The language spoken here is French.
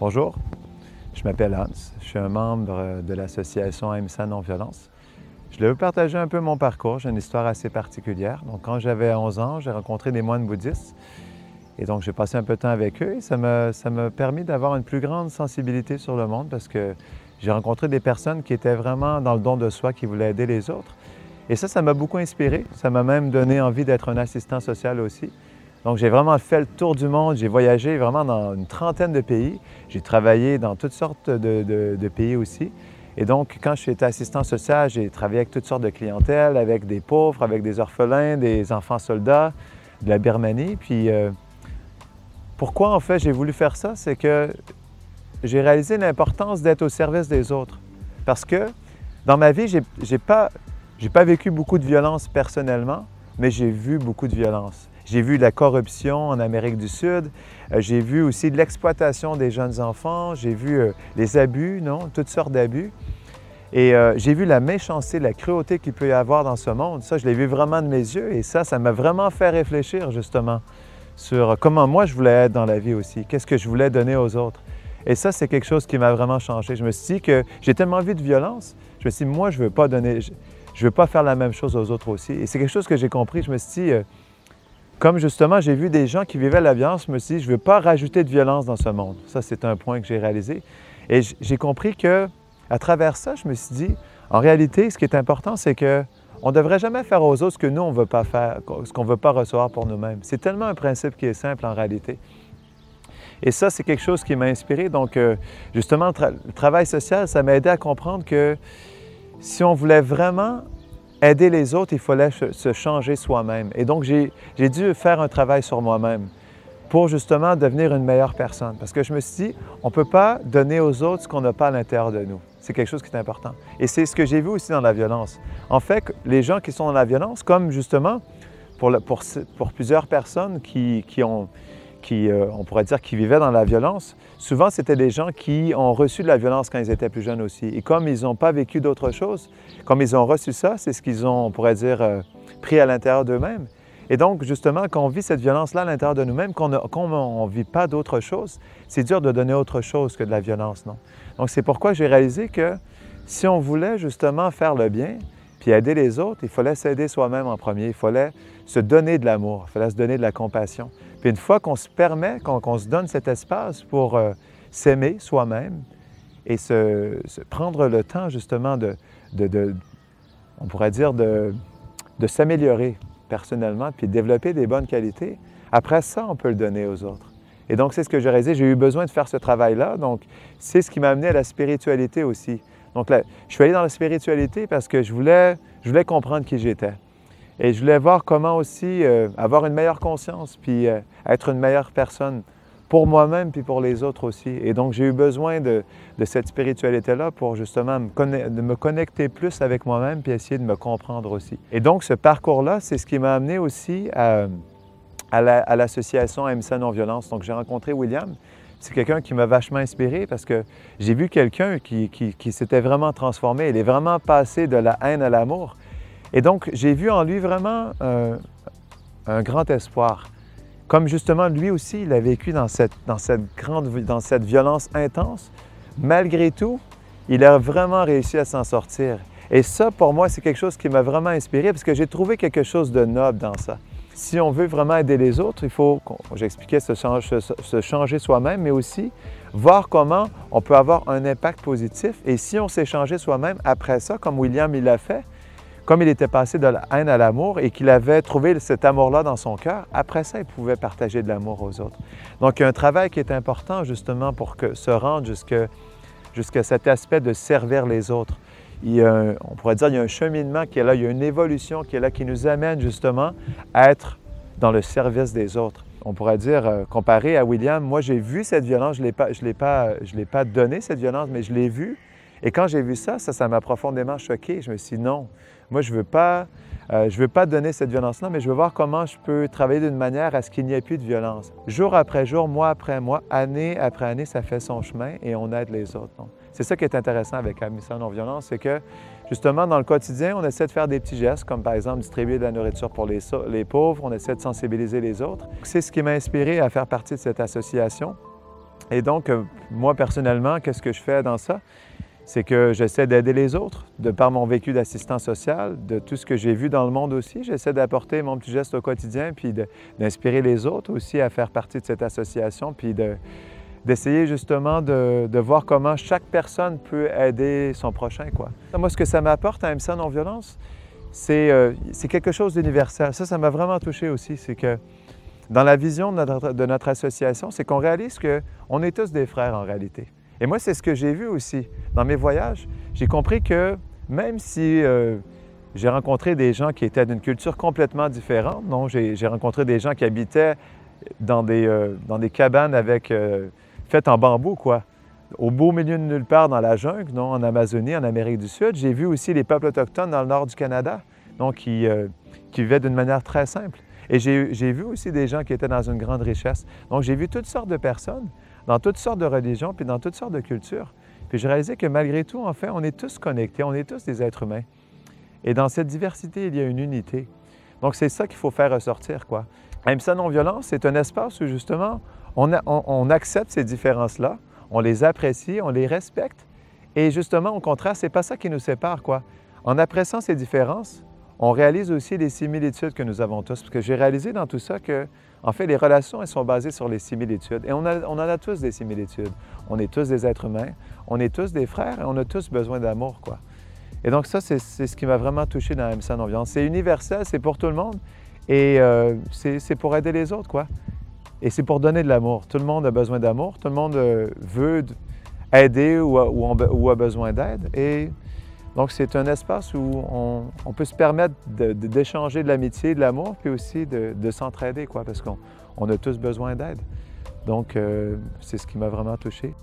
Bonjour, je m'appelle Hans, je suis un membre de l'association AMSA Non-Violence. Je voulais vous partager un peu mon parcours, j'ai une histoire assez particulière. Donc, quand j'avais 11 ans, j'ai rencontré des moines bouddhistes et donc j'ai passé un peu de temps avec eux et ça m'a permis d'avoir une plus grande sensibilité sur le monde parce que j'ai rencontré des personnes qui étaient vraiment dans le don de soi, qui voulaient aider les autres. Et ça m'a beaucoup inspiré, ça m'a même donné envie d'être un assistant social aussi. Donc, j'ai vraiment fait le tour du monde, j'ai voyagé vraiment dans une trentaine de pays. J'ai travaillé dans toutes sortes de pays aussi. Et donc, quand j'étais assistant social, j'ai travaillé avec toutes sortes de clientèles, avec des pauvres, avec des orphelins, des enfants soldats, de la Birmanie. Puis, pourquoi en fait j'ai voulu faire ça? C'est que j'ai réalisé l'importance d'être au service des autres. Parce que dans ma vie, j'ai pas vécu beaucoup de violence personnellement, mais j'ai vu beaucoup de violence. J'ai vu de la corruption en Amérique du Sud, j'ai vu aussi de l'exploitation des jeunes enfants, j'ai vu les abus, toutes sortes d'abus. Et j'ai vu la méchanceté, la cruauté qu'il peut y avoir dans ce monde. Ça, je l'ai vu vraiment de mes yeux et ça m'a vraiment fait réfléchir justement sur comment moi je voulais être dans la vie aussi, qu'est-ce que je voulais donner aux autres. Et ça, c'est quelque chose qui m'a vraiment changé. Je me suis dit que j'ai tellement vu de violence, je me suis dit, moi, je ne veux pas donner, je veux pas faire la même chose aux autres aussi. Et c'est quelque chose que j'ai compris. Je me suis dit, comme justement, j'ai vu des gens qui vivaient la violence, je me suis dit, je ne veux pas rajouter de violence dans ce monde. Ça, c'est un point que j'ai réalisé. Et j'ai compris qu'à travers ça, je me suis dit, en réalité, ce qui est important, c'est qu'on ne devrait jamais faire aux autres ce que nous, on ne veut pas faire, ce qu'on ne veut pas recevoir pour nous-mêmes. C'est tellement un principe qui est simple en réalité. Et ça, c'est quelque chose qui m'a inspiré. Donc, justement, le travail social, ça m'a aidé à comprendre que si on voulait vraiment aider les autres, il fallait se changer soi-même. Et donc, j'ai dû faire un travail sur moi-même pour justement devenir une meilleure personne. Parce que je me suis dit, on ne peut pas donner aux autres ce qu'on n'a pas à l'intérieur de nous. C'est quelque chose qui est important. Et c'est ce que j'ai vu aussi dans la violence. En fait, les gens qui sont dans la violence, comme justement pour plusieurs personnes on pourrait dire, qui vivaient dans la violence, souvent, c'était des gens qui ont reçu de la violence quand ils étaient plus jeunes aussi. Et comme ils n'ont pas vécu d'autre chose, comme ils ont reçu ça, c'est ce qu'ils ont, on pourrait dire, pris à l'intérieur d'eux-mêmes. Et donc, justement, quand on vit cette violence-là à l'intérieur de nous-mêmes, quand on ne vit pas d'autre chose, c'est dur de donner autre chose que de la violence, non? Donc, c'est pourquoi j'ai réalisé que si on voulait justement faire le bien, puis aider les autres, il fallait s'aider soi-même en premier. Il fallait se donner de l'amour, il fallait se donner de la compassion. Puis une fois qu'on se permet, qu'on se donne cet espace pour s'aimer soi-même et se prendre le temps justement on pourrait dire, de s'améliorer personnellement puis de développer des bonnes qualités, après ça, on peut le donner aux autres. Et donc, c'est ce que j'ai réalisé. J'ai eu besoin de faire ce travail-là. Donc, c'est ce qui m'a amené à la spiritualité aussi. Donc, là, je suis allé dans la spiritualité parce que je voulais comprendre qui j'étais. Et je voulais voir comment aussi avoir une meilleure conscience, puis être une meilleure personne pour moi-même, puis pour les autres aussi. Et donc, j'ai eu besoin de cette spiritualité-là pour justement de me connecter plus avec moi-même, puis essayer de me comprendre aussi. Et donc, ce parcours-là, c'est ce qui m'a amené aussi à l'association AMSA Non-Violence. Donc, j'ai rencontré William. C'est quelqu'un qui m'a vachement inspiré parce que j'ai vu quelqu'un qui s'était vraiment transformé. Il est vraiment passé de la haine à l'amour. Et donc, j'ai vu en lui vraiment un grand espoir. Comme justement, lui aussi, il a vécu dans cette violence intense. Malgré tout, il a vraiment réussi à s'en sortir. Et ça, pour moi, c'est quelque chose qui m'a vraiment inspiré parce que j'ai trouvé quelque chose de noble dans ça. Si on veut vraiment aider les autres, il faut, j'expliquais, se changer soi-même, mais aussi voir comment on peut avoir un impact positif. Et si on s'est changé soi-même, après ça, comme William il l'a fait, comme il était passé de la haine à l'amour et qu'il avait trouvé cet amour-là dans son cœur, après ça, il pouvait partager de l'amour aux autres. Donc, il y a un travail qui est important justement pour se rendre jusqu'à cet aspect de servir les autres. On pourrait dire qu'il y a un cheminement qui est là, il y a une évolution qui est là, qui nous amène justement à être dans le service des autres. On pourrait dire, comparé à William, moi j'ai vu cette violence, je ne l'ai pas donné cette violence, mais je l'ai vue. Et quand j'ai vu ça m'a profondément choqué. Je me suis dit non, moi je ne veux pas donner cette violence-là, mais je veux voir comment je peux travailler d'une manière à ce qu'il n'y ait plus de violence. Jour après jour, mois après mois, année après année, ça fait son chemin et on aide les autres. C'est ça qui est intéressant avec AMSA Non-Violence, c'est que justement dans le quotidien, on essaie de faire des petits gestes, comme par exemple distribuer de la nourriture pour les pauvres, on essaie de sensibiliser les autres. C'est ce qui m'a inspiré à faire partie de cette association. Et donc, moi, personnellement, qu'est-ce que je fais dans ça? C'est que j'essaie d'aider les autres, de par mon vécu d'assistant social, de tout ce que j'ai vu dans le monde aussi. J'essaie d'apporter mon petit geste au quotidien, puis d'inspirer les autres aussi à faire partie de cette association, puis d'essayer justement de voir comment chaque personne peut aider son prochain, quoi. Moi, ce que ça m'apporte à AIMSA Non-Violence, c'est quelque chose d'universel. Ça m'a vraiment touché aussi. C'est que dans la vision de notre association, c'est qu'on réalise qu'on est tous des frères en réalité. Et moi, c'est ce que j'ai vu aussi. Dans mes voyages, j'ai compris que même si j'ai rencontré des gens qui étaient d'une culture complètement différente, non, j'ai rencontré des gens qui habitaient dans des cabanes faites en bambou, quoi, au beau milieu de nulle part dans la jungle, non, en Amazonie, en Amérique du Sud. J'ai vu aussi les peuples autochtones dans le nord du Canada, donc qui vivaient d'une manière très simple. Et j'ai vu aussi des gens qui étaient dans une grande richesse. Donc, j'ai vu toutes sortes de personnes, dans toutes sortes de religions, puis dans toutes sortes de cultures. Puis j'ai réalisé que malgré tout, en fait, on est tous connectés, on est tous des êtres humains. Et dans cette diversité, il y a une unité. Donc, c'est ça qu'il faut faire ressortir, quoi. AIMSA Non-Violence, c'est un espace où, justement, on accepte ces différences-là, on les apprécie, on les respecte. Et justement, au contraire, c'est pas ça qui nous sépare, quoi. En appréciant ces différences, on réalise aussi les similitudes que nous avons tous. Parce que j'ai réalisé dans tout ça que, en fait, les relations, elles sont basées sur les similitudes. Et on en a tous des similitudes. On est tous des êtres humains, on est tous des frères et on a tous besoin d'amour, quoi. Et donc ça, c'est ce qui m'a vraiment touché dans AIMSA Non-Violence. C'est universel, c'est pour tout le monde et c'est pour aider les autres, quoi. Et c'est pour donner de l'amour. Tout le monde a besoin d'amour, tout le monde veut aider ou a besoin d'aide. Et donc, c'est un espace où on peut se permettre d'échanger de l'amitié, de l'amour, puis aussi de s'entraider, quoi, parce qu'on a tous besoin d'aide. Donc, c'est ce qui m'a vraiment touché.